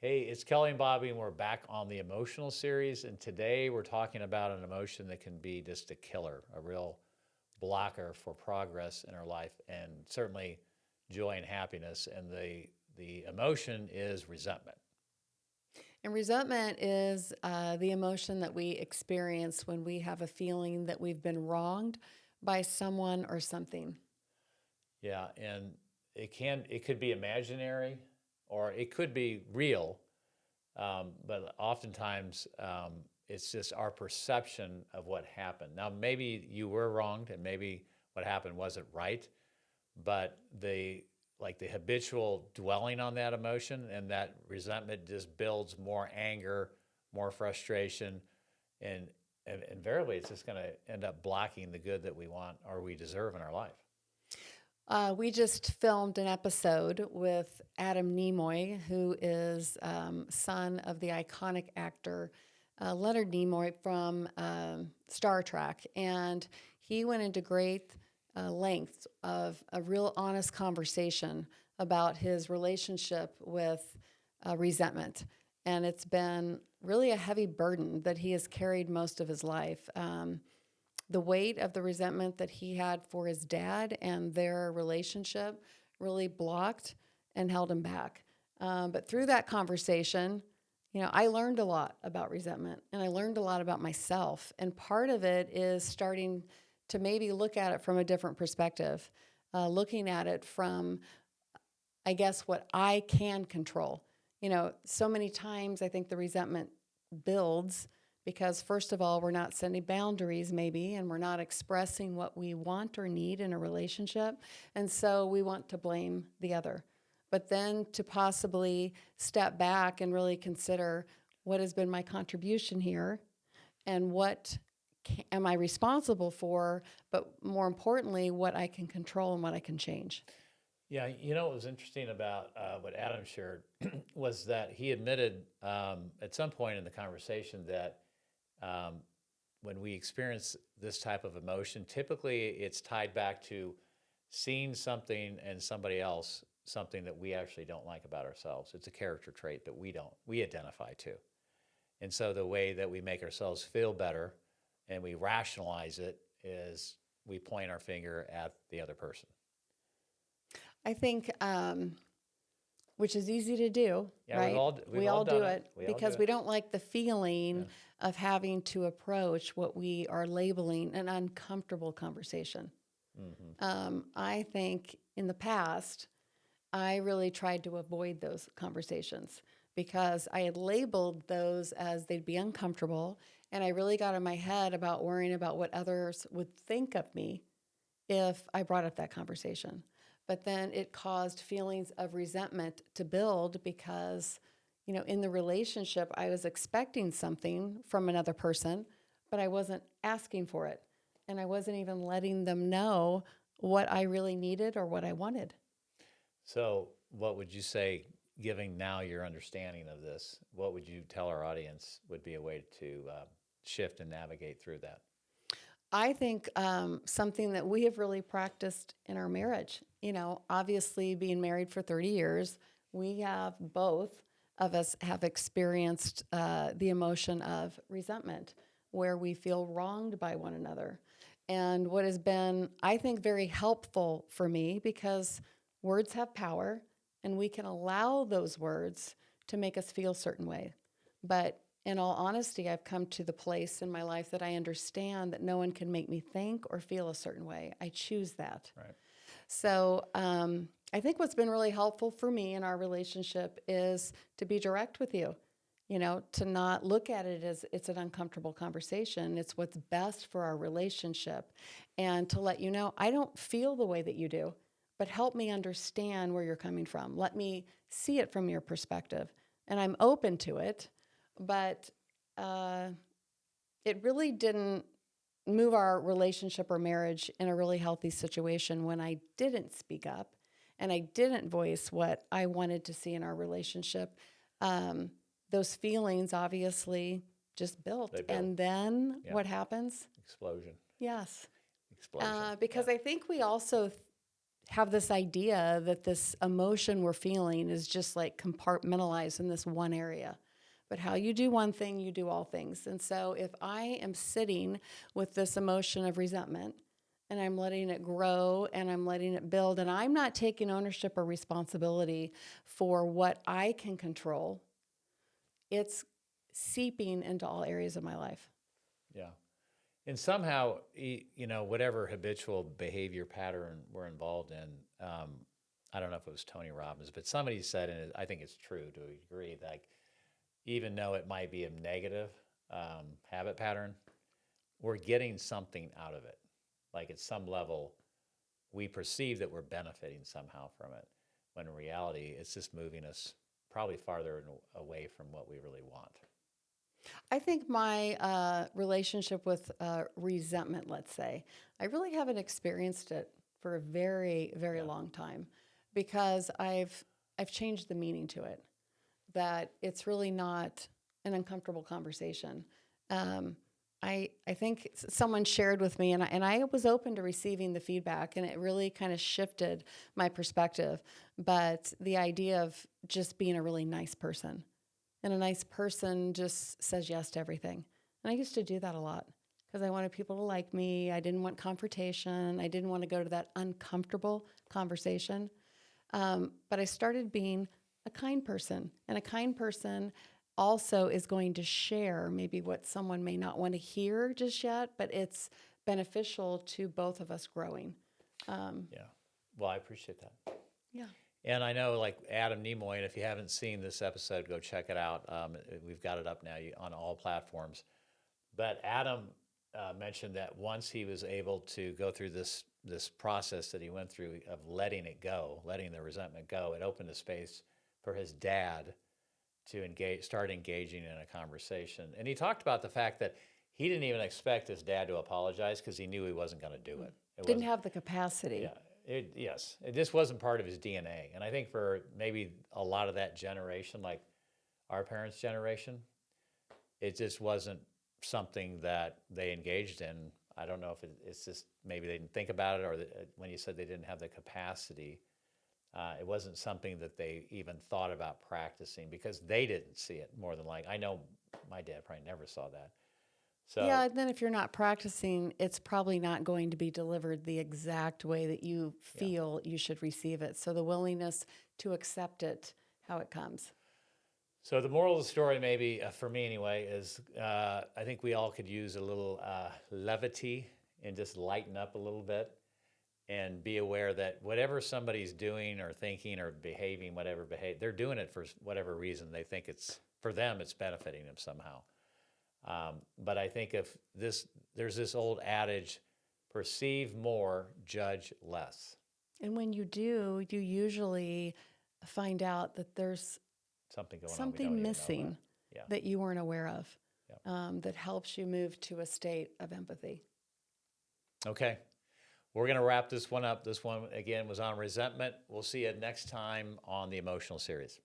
Hey, it's Kelly and Bobby, and we're back on the emotional series. And today we're talking about an emotion that can be just a killer, a real blocker for progress in our life, and certainly joy and happiness. And the emotion is resentment. And resentment is the emotion that we experience when we have a feeling that we've been wronged by someone or something. Yeah, and it could be imaginary, or it could be real, but oftentimes it's just our perception of what happened. Now, maybe you were wronged, and maybe what happened wasn't right, but the habitual dwelling on that emotion and that resentment just builds more anger, more frustration, and, and invariably it's just going to end up blocking the good that we want or we deserve in our life. We just filmed an episode with Adam Nimoy, who is son of the iconic actor Leonard Nimoy from Star Trek. And he went into great lengths of a real honest conversation about his relationship with resentment. And it's been really a heavy burden that he has carried most of his life. The weight of the resentment that he had for his dad and their relationship really blocked and held him back. But through that conversation, I learned a lot about resentment, and I learned a lot about myself. And part of it is starting to maybe look at it from a different perspective, looking at it from, I guess, what I can control. So many times I think the resentment builds because, first of all, we're not setting boundaries maybe, and we're not expressing what we want or need in a relationship. And so we want to blame the other. But then to possibly step back and really consider what has been my contribution here and what am I responsible for, but more importantly, what I can control and what I can change. Yeah, what was interesting about what Adam shared was that he admitted at some point in the conversation that um, when we experience this type of emotion, typically it's tied back to seeing something in somebody else, something that we actually don't like about ourselves. It's a character trait that we identify to. And so the way that we make ourselves feel better and we rationalize it is we point our finger at the other person. I think, which is easy to do, Yeah, right? we've all all do done it. it We all do because it. we don't like the feeling of having to approach what we are labeling an uncomfortable conversation. I think in the past, I really tried to avoid those conversations because I had labeled those as they'd be uncomfortable, and I really got in my head about worrying about what others would think of me if I brought up that conversation. But then it caused feelings of resentment to build because, in the relationship, I was expecting something from another person, but I wasn't asking for it. And I wasn't even letting them know what I really needed or what I wanted. So, what would you say, giving now your understanding of this, what would you tell our audience would be a way to shift and navigate through that? I think something that we have really practiced in our marriage, obviously being married for 30 years, we have both of us have experienced the emotion of resentment where we feel wronged by one another. And what has been, I think, very helpful for me because words have power and we can allow those words to make us feel a certain way. But in all honesty, I've come to the place in my life that I understand that no one can make me think or feel a certain way. I choose that. Right. So I think what's been really helpful for me in our relationship is to be direct with you, to not look at it as it's an uncomfortable conversation. It's what's best for our relationship. And to let you know, I don't feel the way that you do, but help me understand where you're coming from. Let me see it from your perspective. And I'm open to it. But it really didn't move our relationship or marriage in a really healthy situation when I didn't speak up and I didn't voice what I wanted to see in our relationship. Those feelings obviously just built. They build. And then Yeah. what happens? Explosion. Yes. Explosion. Because Yeah. I think we also have this idea that this emotion we're feeling is just like compartmentalized in this one area. But how you do one thing, you do all things. And so if I am sitting with this emotion of resentment and I'm letting it grow and I'm letting it build, and I'm not taking ownership or responsibility for what I can control, it's seeping into all areas of my life. Yeah. And somehow, whatever habitual behavior pattern we're involved in, I don't know if it was Tony Robbins, but somebody said, and I think it's true to a degree, like even though it might be a negative habit pattern, we're getting something out of it. Like at some level, we perceive that we're benefiting somehow from it, when in reality, it's just moving us probably farther away from what we really want. I think my relationship with resentment, let's say, I really haven't experienced it for a very, very long time, because I've changed the meaning to it. That it's really not an uncomfortable conversation. I think someone shared with me, and I was open to receiving the feedback, and it really kind of shifted my perspective. But the idea of just being a really nice person, and a nice person just says yes to everything. And I used to do that a lot because I wanted people to like me. I didn't want confrontation. I didn't want to go to that uncomfortable conversation. But I started being a kind person, and a kind person also is going to share maybe what someone may not want to hear just yet, but it's beneficial to both of us growing. Yeah. Well, I appreciate that. Yeah. And I know, like Adam Nimoy, and if you haven't seen this episode, go check it out. We've got it up now on all platforms. But Adam mentioned that once he was able to go through this process that he went through of letting it go, letting the resentment go, it opened a space for his dad to start engaging in a conversation. And he talked about the fact that he didn't even expect his dad to apologize because he knew he wasn't going to do it. Didn't have the capacity. Yeah. Yes, it just wasn't part of his DNA. And I think for maybe a lot of that generation, like our parents' generation, it just wasn't something that they engaged in. I don't know if it's just maybe they didn't think about it, or when you said they didn't have the capacity, it wasn't something that they even thought about practicing because they didn't see it more than I know my dad probably never saw that. So, yeah, and then if you're not practicing, it's probably not going to be delivered the exact way that you feel you should receive it. So the willingness to accept it how it comes. So the moral of the story, maybe for me anyway, is I think we all could use a little levity and just lighten up a little bit and be aware that whatever somebody's doing or thinking or behaving, they're doing it for whatever reason. They think for them, it's benefiting them somehow. But I think there's this old adage, perceive more, judge less. And when you do, you usually find out that there's something going on something missing that. that you weren't aware of, Yep. that helps you move to a state of empathy. Okay. We're going to wrap this one up. This one, again, was on resentment. We'll see you next time on the Emotional Series.